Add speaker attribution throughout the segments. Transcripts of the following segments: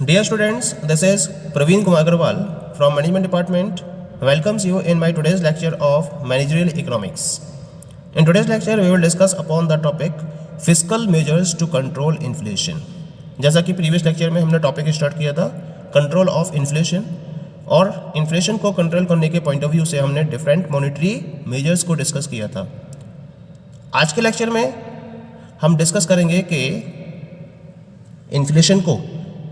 Speaker 1: Dear students, this is Praveen Kumar Agarwal from Management Department. Welcomes you in my today's lecture of Managerial Economics. In today's lecture, we will discuss upon the topic Fiscal Measures to Control Inflation. जैसा कि previous lecture में हमने topic start किया था control of inflation, और inflation को control करने के पॉइंट ऑफ व्यू से हमने डिफरेंट मॉनेटरी मेजर्स को डिस्कस किया था। आज के लेक्चर में हम डिस्कस करेंगे कि इन्फ्लेशन को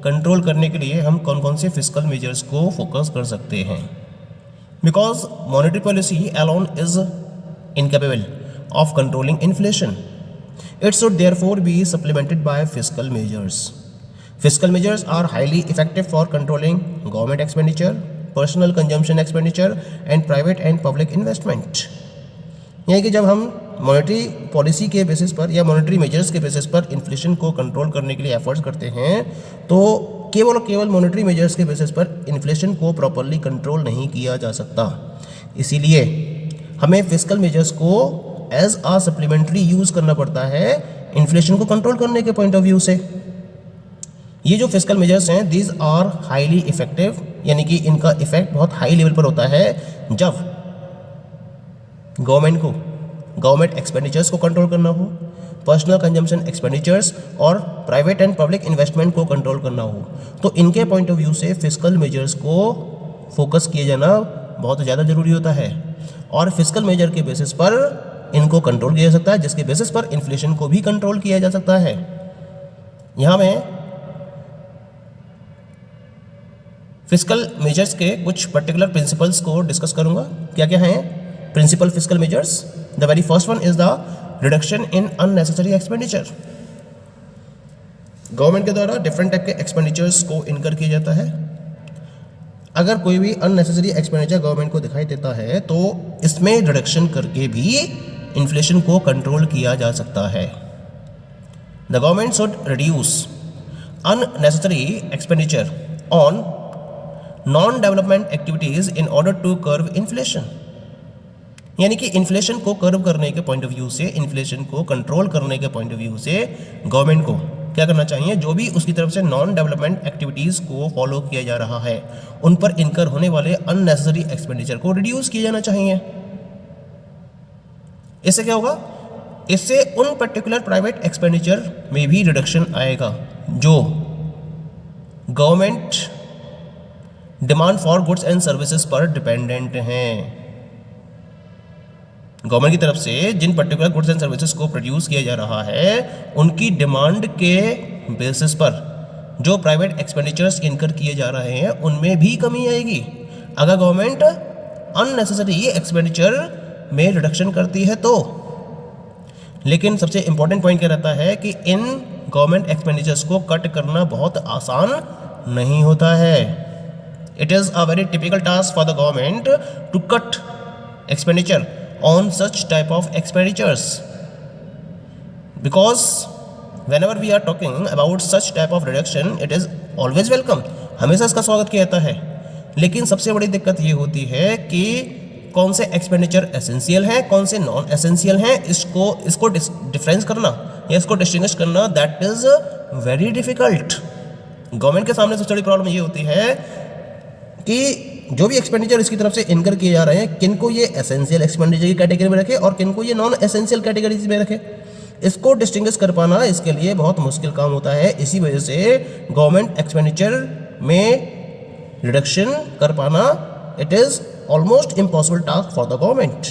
Speaker 1: कंट्रोल करने के लिए हम कौन कौन से फिस्कल मेजर्स को फोकस कर सकते हैं, because monetary policy alone is incapable of controlling inflation. It should therefore be supplemented by fiscal measures. Fiscal measures are highly effective for controlling government expenditure, personal consumption expenditure and private and public investment. यानी कि जब हम monetary policy के basis पर या monetary measures के basis पर inflation को कंट्रोल करने के लिए एफर्ट्स करते हैं, तो केवल मॉनेटरी मेजर्स के बेसिस पर इन्फ्लेशन को प्रॉपरली कंट्रोल नहीं किया जा सकता. इसीलिए हमें फिस्कल मेजर्स को एज आ सप्लीमेंट्री यूज़ करना पड़ता है इन्फ्लेशन को कंट्रोल करने के पॉइंट ऑफ व्यू से. ये जो फिस्कल मेजर्स हैं दीज आर हाईली इफेक्टिव, यानी कि इनका इफेक्ट बहुत हाई लेवल पर होता है जब गवर्नमेंट एक्सपेंडिचर्स को कंट्रोल करना हो, पर्सनल कंजम्पशन एक्सपेंडिचर्स और प्राइवेट एंड पब्लिक इन्वेस्टमेंट को कंट्रोल करना हो. तो इनके पॉइंट ऑफ व्यू से फिस्कल मेजर्स को फोकस किया जाना बहुत ज़्यादा ज़रूरी होता है, और फिस्कल मेजर के बेसिस पर इनको कंट्रोल किया जा सकता है, जिसके बेसिस पर इन्फ्लेशन को भी कंट्रोल किया जा सकता है. यहाँ मैं फिस्कल मेजर्स के कुछ पर्टिकुलर प्रिंसिपल्स को डिस्कस करूँगा. क्या क्या हैं principal fiscal measures? The very first one is the reduction in unnecessary expenditure. Government के द्वारा डिफरेंट टाइप के एक्सपेंडिचर्स को इनकर किया जाता है. अगर कोई भी अननेसेसरी एक्सपेंडिचर गवर्नमेंट को दिखाई देता है तो इसमें रिडक्शन करके भी इन्फ्लेशन को कंट्रोल किया जा सकता है. The government should reduce unnecessary expenditure on non development activities in order to curb inflation. यानी कि इन्फ्लेशन को कर्व करने के पॉइंट ऑफ व्यू से, इन्फ्लेशन को कंट्रोल करने के पॉइंट ऑफ व्यू से गवर्नमेंट को क्या करना चाहिए, जो भी उसकी तरफ से नॉन डेवलपमेंट एक्टिविटीज़ को फॉलो किया जा रहा है उन पर इनकर होने वाले अननेसेसरी एक्सपेंडिचर को रिड्यूस किया जाना चाहिए. इससे क्या होगा? इससे उन पर्टिकुलर प्राइवेट एक्सपेंडिचर में भी रिडक्शन आएगा जो government demand for goods and services पर डिपेंडेंट हैं. गवर्नमेंट की तरफ से जिन पर्टिकुलर गुड्स एंड सर्विसेज को प्रोड्यूस किया जा रहा है उनकी डिमांड के बेसिस पर जो प्राइवेट एक्सपेंडिचर्स इनकर किए जा रहे हैं उनमें भी कमी आएगी अगर गवर्नमेंट अननेसेसरी एक्सपेंडिचर में रिडक्शन करती है तो. लेकिन सबसे इंपॉर्टेंट पॉइंट क्या रहता है कि इन गवर्नमेंट एक्सपेंडिचर्स को कट करना बहुत आसान नहीं होता है. It is a very typical task for the government to cut expenditure on such type of expenditures, because whenever we are talking about such type of reduction it is always welcome, हमेशा इसका स्वागत किया जाता है. लेकिन सबसे बड़ी दिक्कत ये होती है कि कौन से एक्सपेंडिचर एसेंशियल हैं, कौन से नॉन एसेंशियल हैं, इसको डिफरेंस करना या इसको डिस्टिंग्विश करना that is very difficult. Government के सामने सबसे बड़ी प्रॉब्लम ये होती है कि जो भी एक्सपेंडिचर इसकी तरफ से इनकर किए जा रहे हैं किनको ये एसेंशियल एक्सपेंडिचर की कैटेगरी में रखे और किनको ये नॉन एसेंशियल कैटेगरीज में रखे, इसको डिस्टिंग्विश कर पाना इसके लिए बहुत मुश्किल काम होता है. इसी वजह से गवर्नमेंट एक्सपेंडिचर में रिडक्शन कर पाना it is almost impossible task for the government.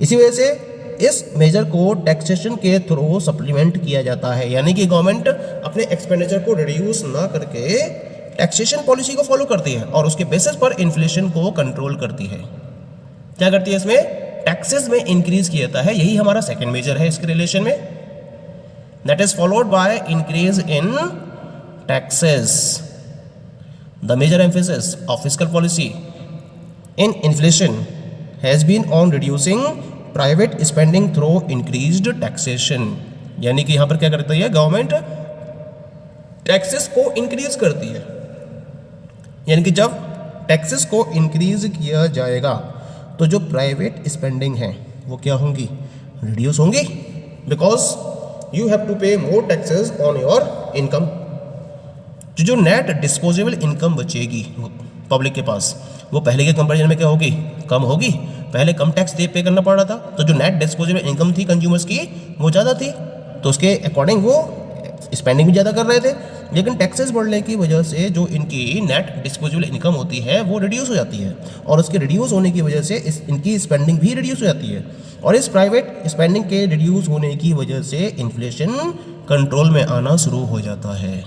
Speaker 1: इसी वजह से इस मेजर को टैक्सेशन के थ्रू सप्लीमेंट किया जाता है, यानी कि गवर्नमेंट अपने एक्सपेंडिचर को रिड्यूस ना करके टैक्सेशन पॉलिसी को फॉलो करती है और उसके बेसिस पर इन्फ्लेशन को कंट्रोल करती है. क्या करती है? इसमें टैक्सेस में इंक्रीज किया जाता है. यही हमारा सेकंड मेजर है इसके रिलेशन में, that is followed by increase in taxes. The major emphasis of fiscal policy in inflation has been on reducing private spending through increased taxation. यानी कि यहां पर क्या करती है गवर्नमेंट? टैक्सेस को इंक्रीज करती है. यानी कि जब टैक्सेस को इंक्रीज किया जाएगा तो जो प्राइवेट स्पेंडिंग है वो क्या होंगी? रिड्यूस होंगी, because you have to pay more taxes on your income. जो नेट डिस्पोजेबल इनकम बचेगी पब्लिक के पास, वो पहले के कंपैरिजन में क्या होगी, कम होगी। पहले कम टैक्स पे करना पड़ रहा था, तो जो नेट डिस्पोजेबल इनकम थी कंज्यूमर्स की वो ज़्यादा थी, तो उसके अकॉर्डिंग वो स्पेंडिंग भी ज़्यादा कर रहे थे। लेकिन टैक्सेस बढ़ने की वजह से जो इनकी नेट डिस्पोजेबल इनकम होती है वो रिड्यूस हो जाती है, और उसके रिड्यूस होने की वजह से इनकी स्पेंडिंग भी रिड्यूस हो जाती है, और इस प्राइवेट स्पेंडिंग के रिड्यूस होने की वजह से इन्फ्लेशन कंट्रोल में आना शुरू हो जाता है।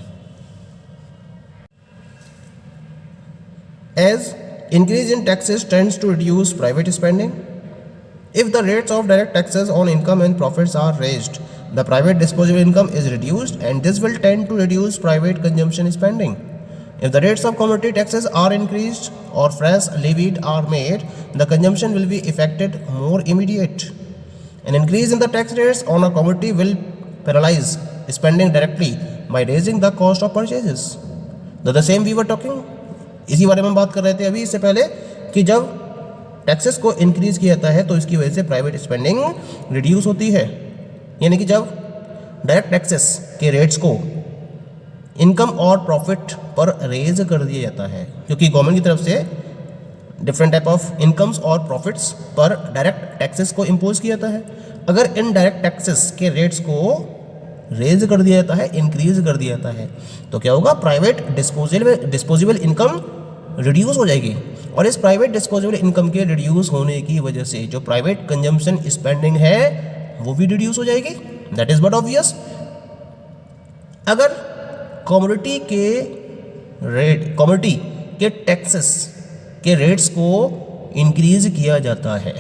Speaker 1: As increase in taxes tends to reduce private spending, if the rates of direct taxes on income and profits are raised, the private disposable income is reduced, and this will tend to reduce private consumption spending. If the rates of commodity taxes are increased or fresh levied are made, the consumption will be affected more immediate. An increase in the tax rates on a commodity will paralyze spending directly by raising the cost of purchases. The same we were talking, इसी बारे में बात कर रहे थे अभी इससे पहले, कि जब टैक्सेस को इंक्रीज किया जाता है तो इसकी वजह से प्राइवेट स्पेंडिंग रिड्यूस होती है। यानी कि जब डायरेक्ट टैक्सेस के रेट्स को इनकम और प्रॉफिट पर रेज कर दिया जाता है, क्योंकि गवर्नमेंट की तरफ से डिफरेंट टाइप ऑफ इनकम्स और प्रॉफिट्स पर डायरेक्ट टैक्सेस को इम्पोज किया जाता है। अगर इन डायरेक्ट टैक्सेस के रेट्स को रेज कर दिया जाता है, इंक्रीज कर दिया जाता है, तो क्या होगा, प्राइवेट डिस्पोजेबल इनकम रिड्यूस हो जाएगी, और इस प्राइवेट डिस्पोजेबल इनकम के रिड्यूस होने की वजह से जो प्राइवेट कंजम्पशन स्पेंडिंग है वो भी रिड्यूस हो जाएगी। That is but obvious. अगर कमोडिटी के टैक्सेस के रेट्स को इंक्रीज किया जाता है,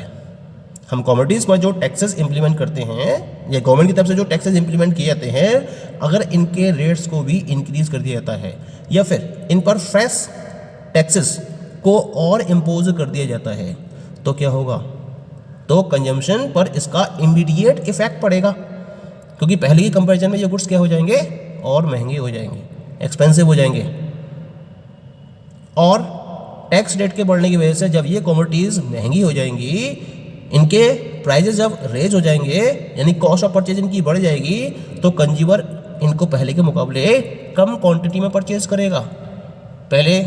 Speaker 1: हम कमोडिटीज़ पर जो टैक्सेस इंप्लीमेंट करते हैं या गवर्नमेंट की तरफ से जो टैक्सेस इंप्लीमेंट किए जाते हैं, अगर इनके रेट्स को भी इंक्रीज कर दिया जाता है या फिर इन पर फ्रेश टैक्सेस को और इम्पोज कर दिया जाता है, तो क्या होगा, तो कंजम्पशन पर इसका इमीडिएट इफेक्ट पड़ेगा, क्योंकि पहले की कंपैरिजन में ये गुड्स क्या हो जाएंगे, और महंगे हो जाएंगे, एक्सपेंसिव हो जाएंगे, और टैक्स रेट के बढ़ने की वजह से जब ये कमोडिटीज़ महंगी हो जाएंगी, इनके प्राइजेस जब रेज हो जाएंगे, यानी कॉस्ट ऑफ परचेज इनकी बढ़ जाएगी, तो कंज्यूमर इनको पहले के मुकाबले कम क्वांटिटी में परचेज करेगा। पहले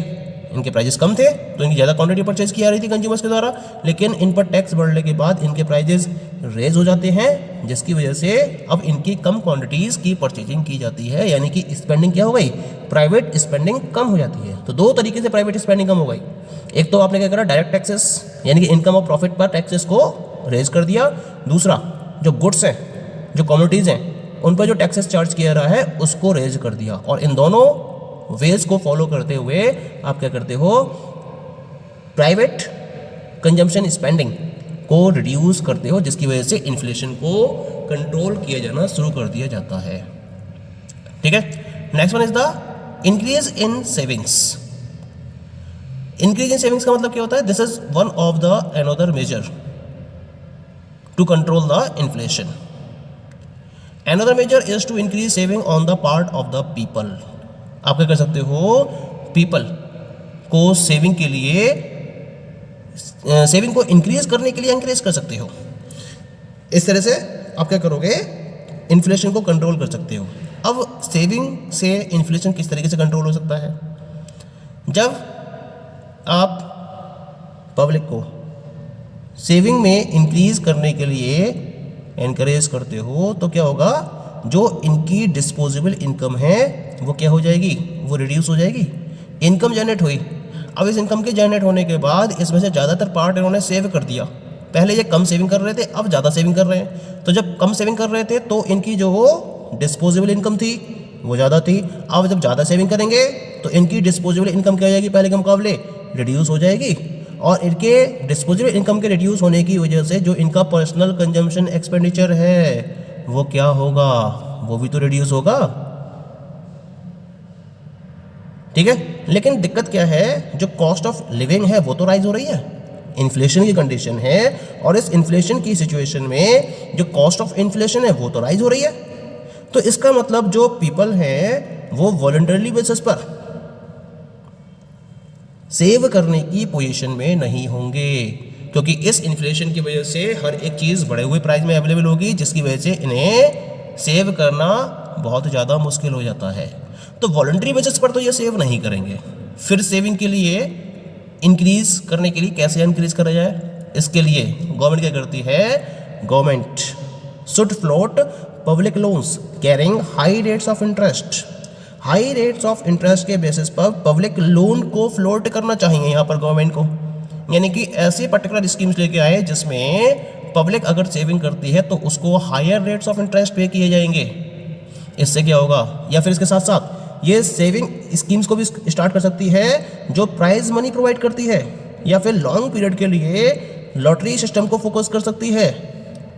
Speaker 1: इनके प्राइजेस कम थे तो इनकी ज़्यादा क्वांटिटी परचेज की जा रही थी कंज्यूमर्स के द्वारा, लेकिन इन पर टैक्स बढ़ने के बाद इनके प्राइजेस रेज हो जाते हैं, जिसकी वजह से अब इनकी कम क्वांटिटीज़ की परचेजिंग की जाती है, यानी कि स्पेंडिंग क्या हो गई, प्राइवेट स्पेंडिंग कम हो जाती है। तो दो तरीके से प्राइवेट स्पेंडिंग कम हो गई। एक तो आपने क्या करा, डायरेक्ट टैक्सेस यानी कि इनकम और प्रॉफिट पर टैक्सेस को रेज कर दिया। दूसरा, जो गुड्स हैं, जो कमोडिटीज़ हैं, उन पर जो टैक्सेस चार्ज किया रहा है उसको रेज कर दिया। और इन दोनों वेज को फॉलो करते हुए आप क्या करते हो, प्राइवेट कंजम्पशन स्पेंडिंग को रिड्यूस करते हो, जिसकी वजह से इन्फ्लेशन को कंट्रोल किया जाना शुरू कर दिया जाता है। ठीक है, next one is the increase in savings. Increase in savings का मतलब क्या होता है, this is one of the another measure to control the inflation. Another measure is to increase saving on the part of the people. आप क्या कर सकते हो, पीपल को सेविंग के लिए, सेविंग को इंक्रीज करने के लिए इंक्रीज कर सकते हो। इस तरह से आप क्या करोगे, इन्फ्लेशन को कंट्रोल कर सकते हो। अब सेविंग से इन्फ्लेशन किस तरीके से कंट्रोल हो सकता है, जब आप पब्लिक को सेविंग में इंक्रीज करने के लिए एनकरेज करते हो, तो क्या होगा, जो इनकी डिस्पोजेबल इनकम है वो क्या हो जाएगी, वो रिड्यूस हो जाएगी। इनकम जनरेट हुई, अब इस इनकम के जनरेट होने के बाद इसमें से ज़्यादातर पार्ट इन्होंने सेव कर दिया। पहले ये कम सेविंग कर रहे थे, अब ज़्यादा सेविंग कर रहे हैं। तो जब कम सेविंग कर रहे थे तो इनकी जो डिस्पोजेबल इनकम थी वो ज़्यादा थी। अब जब ज़्यादा सेविंग करेंगे तो इनकी डिस्पोजेबल इनकम क्या हो जाएगी, पहले के मुकाबले रिड्यूस हो जाएगी। और इनके डिस्पोजेबल इनकम के रिड्यूस होने की वजह से जो इनका पर्सनल कंजम्पशन एक्सपेंडिचर है वो क्या होगा, वो भी तो रिड्यूस होगा। ठीक है, लेकिन दिक्कत क्या है, जो कॉस्ट ऑफ लिविंग है वो तो राइज हो रही है, इन्फ्लेशन की कंडीशन है, और इस इन्फ्लेशन की सिचुएशन में जो कॉस्ट ऑफ इन्फ्लेशन है वो तो राइज हो रही है। तो इसका मतलब जो पीपल हैं वो वॉलंटरली बेसिस पर सेव करने की पोजीशन में नहीं होंगे, क्योंकि इस इन्फ्लेशन की वजह से हर एक चीज़ बढ़े हुए प्राइस में अवेलेबल होगी, जिसकी वजह से इन्हें सेव करना बहुत ज़्यादा मुश्किल हो जाता है। तो वॉलंटरी बेसिस पर तो ये सेव नहीं करेंगे। फिर सेविंग के लिए इंक्रीज करने के लिए कैसे इंक्रीज करा जाए, इसके लिए गवर्नमेंट क्या करती है, government should float public loans carrying high rates of interest. High rates of interest के बेसिस पर पब्लिक लोन को फ्लोट करना चाहिए यहाँ पर गवर्नमेंट को, यानी कि ऐसी पर्टिकुलर स्कीम्स लेके आए जिसमें पब्लिक अगर सेविंग करती है तो उसको हायर रेट्स ऑफ इंटरेस्ट पे किए जाएंगे। इससे क्या होगा, या फिर इसके साथ साथ ये सेविंग स्कीम्स को भी स्टार्ट कर सकती है जो प्राइज मनी प्रोवाइड करती है, या फिर लॉन्ग पीरियड के लिए लॉटरी सिस्टम को फोकस कर सकती है,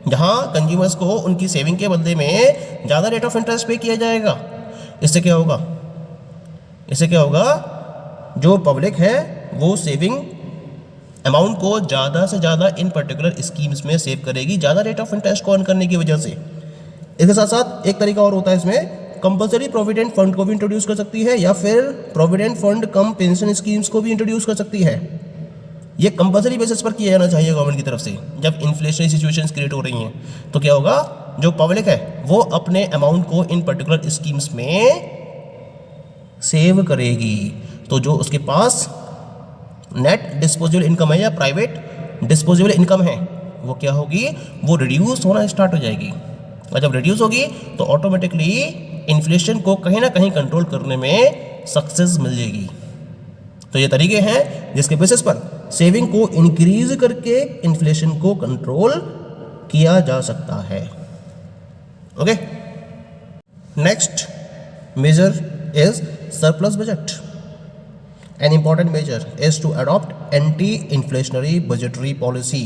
Speaker 1: जहाँ कंज्यूमर्स को उनकी सेविंग के बदले में ज़्यादा रेट ऑफ इंटरेस्ट पे किया जाएगा। इससे क्या होगा, इससे क्या होगा, जो पब्लिक है वो सेविंग अमाउंट को ज़्यादा से ज़्यादा इन पर्टिकुलर स्कीम्स में सेव करेगी, ज़्यादा रेट ऑफ इंटरेस्ट को अर्न करने की वजह से। इसके साथ साथ एक तरीका और होता है इसमें, कंपलसरी प्रोविडेंट फंड को भी इंट्रोड्यूस कर सकती है, या फिर प्रोविडेंट फंड कम पेंशन स्कीम्स को भी इंट्रोड्यूस कर सकती है। ये कंपलसरी बेसिस पर किया जाना चाहिए गवर्नमेंट की तरफ से। जब इन्फ्लेशनरी सिचुएशंस क्रिएट हो रही हैं तो क्या होगा, जो पब्लिक है वो अपने अमाउंट को इन पर्टिकुलर स्कीम्स में सेव करेगी, तो जो उसके पास नेट डिस्पोजेबल इनकम है या प्राइवेट डिस्पोजेबल इनकम है वो क्या होगी, वो रिड्यूस होना स्टार्ट हो जाएगी। और जब रिड्यूस होगी तो ऑटोमेटिकली इन्फ्लेशन को कहीं ना कहीं कंट्रोल करने में सक्सेस मिल जाएगी। तो ये तरीके हैं जिसके बेसिस पर सेविंग को इंक्रीज करके इन्फ्लेशन को कंट्रोल किया जा सकता है। Okay, next measure is surplus budget. An important measure is to adopt anti-inflationary budgetary policy.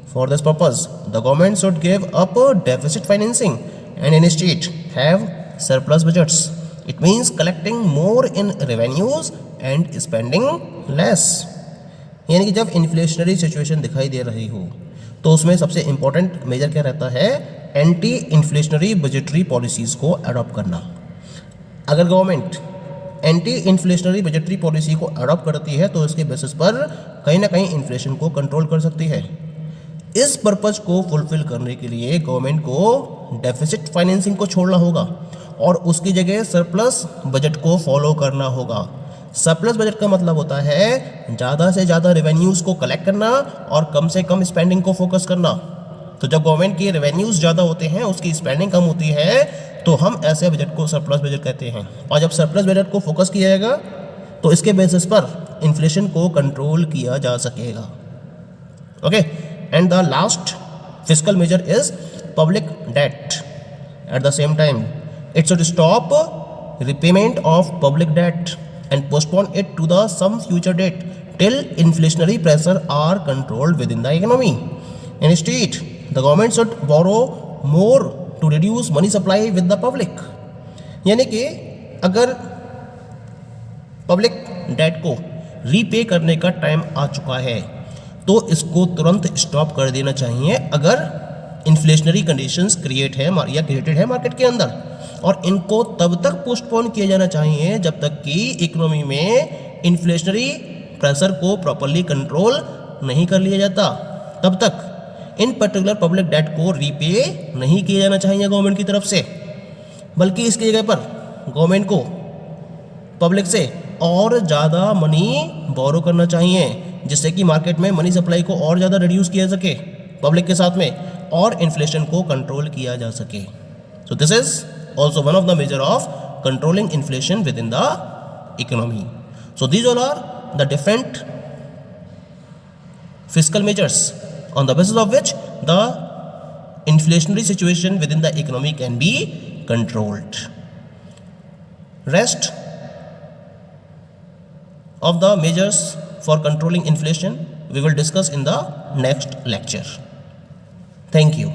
Speaker 1: For this purpose, the government should give up deficit financing and instead have surplus budgets. It means collecting more in revenues and spending less. यानी कि जब inflationary situation दिखाई दे रही हो तो उसमें सबसे important major क्या रहता है, एंटी इन्फ्लेशनरी बजटरी पॉलिसीज़ को अडॉप्ट करना। अगर government anti inflationary budgetary policy को अडॉप्ट करती है तो इसके बेसिस पर कहीं ना कहीं इन्फ्लेशन को कंट्रोल कर सकती है। इस पर्पज़ को फुलफिल करने के लिए गवर्नमेंट को डेफिसिट फाइनेंसिंग को छोड़ना होगा और उसकी जगह सरप्लस बजट को फॉलो करना होगा। सरप्लस बजट का मतलब होता है ज़्यादा से ज़्यादा रेवेन्यूज़ को कलेक्ट करना और कम से कम स्पेंडिंग को फोकस करना। तो जब गवर्नमेंट की रेवेन्यूज़ ज़्यादा होते हैं, उसकी स्पेंडिंग कम होती है, तो हम ऐसे बजट को सरप्लस बजट कहते हैं। और जब सरप्लस बजट को फोकस किया जाएगा तो इसके बेसिस पर इन्फ्लेशन को कंट्रोल किया जा सकेगा। Okay, and the last fiscal measure is public debt. At the same time it should stop repayment of public debt and postpone it to the some future date till inflationary pressure are controlled within the economy. Instead, the government should borrow more to reduce money supply with the public. यानी कि अगर public debt को repay करने का time आ चुका है तो इसको तुरंत स्टॉप कर देना चाहिए अगर इन्फ्लेशनरी कंडीशंस क्रिएट है या क्रिएटेड है मार्केट के अंदर, और इनको तब तक पोस्टपोन किया जाना चाहिए जब तक कि इकोनॉमी में इन्फ्लेशनरी प्रेशर को प्रॉपरली कंट्रोल नहीं कर लिया जाता। तब तक इन पर्टिकुलर पब्लिक डेट को रीपे नहीं किया जाना चाहिए गवर्नमेंट की तरफ से, बल्कि इसकी जगह पर गवर्नमेंट को पब्लिक से और ज़्यादा मनी बोरो करना चाहिए जिससे कि मार्केट में मनी सप्लाई को और ज़्यादा रिड्यूस किया सके पब्लिक के साथ में और इन्फ्लेशन को कंट्रोल किया जा सके। So this is also one of the measure of controlling inflation within the economy. So these all are the different fiscal measures on the basis of which the inflationary situation within the economy can be controlled. Rest of the measures for controlling inflation we will discuss in the next lecture. Thank you.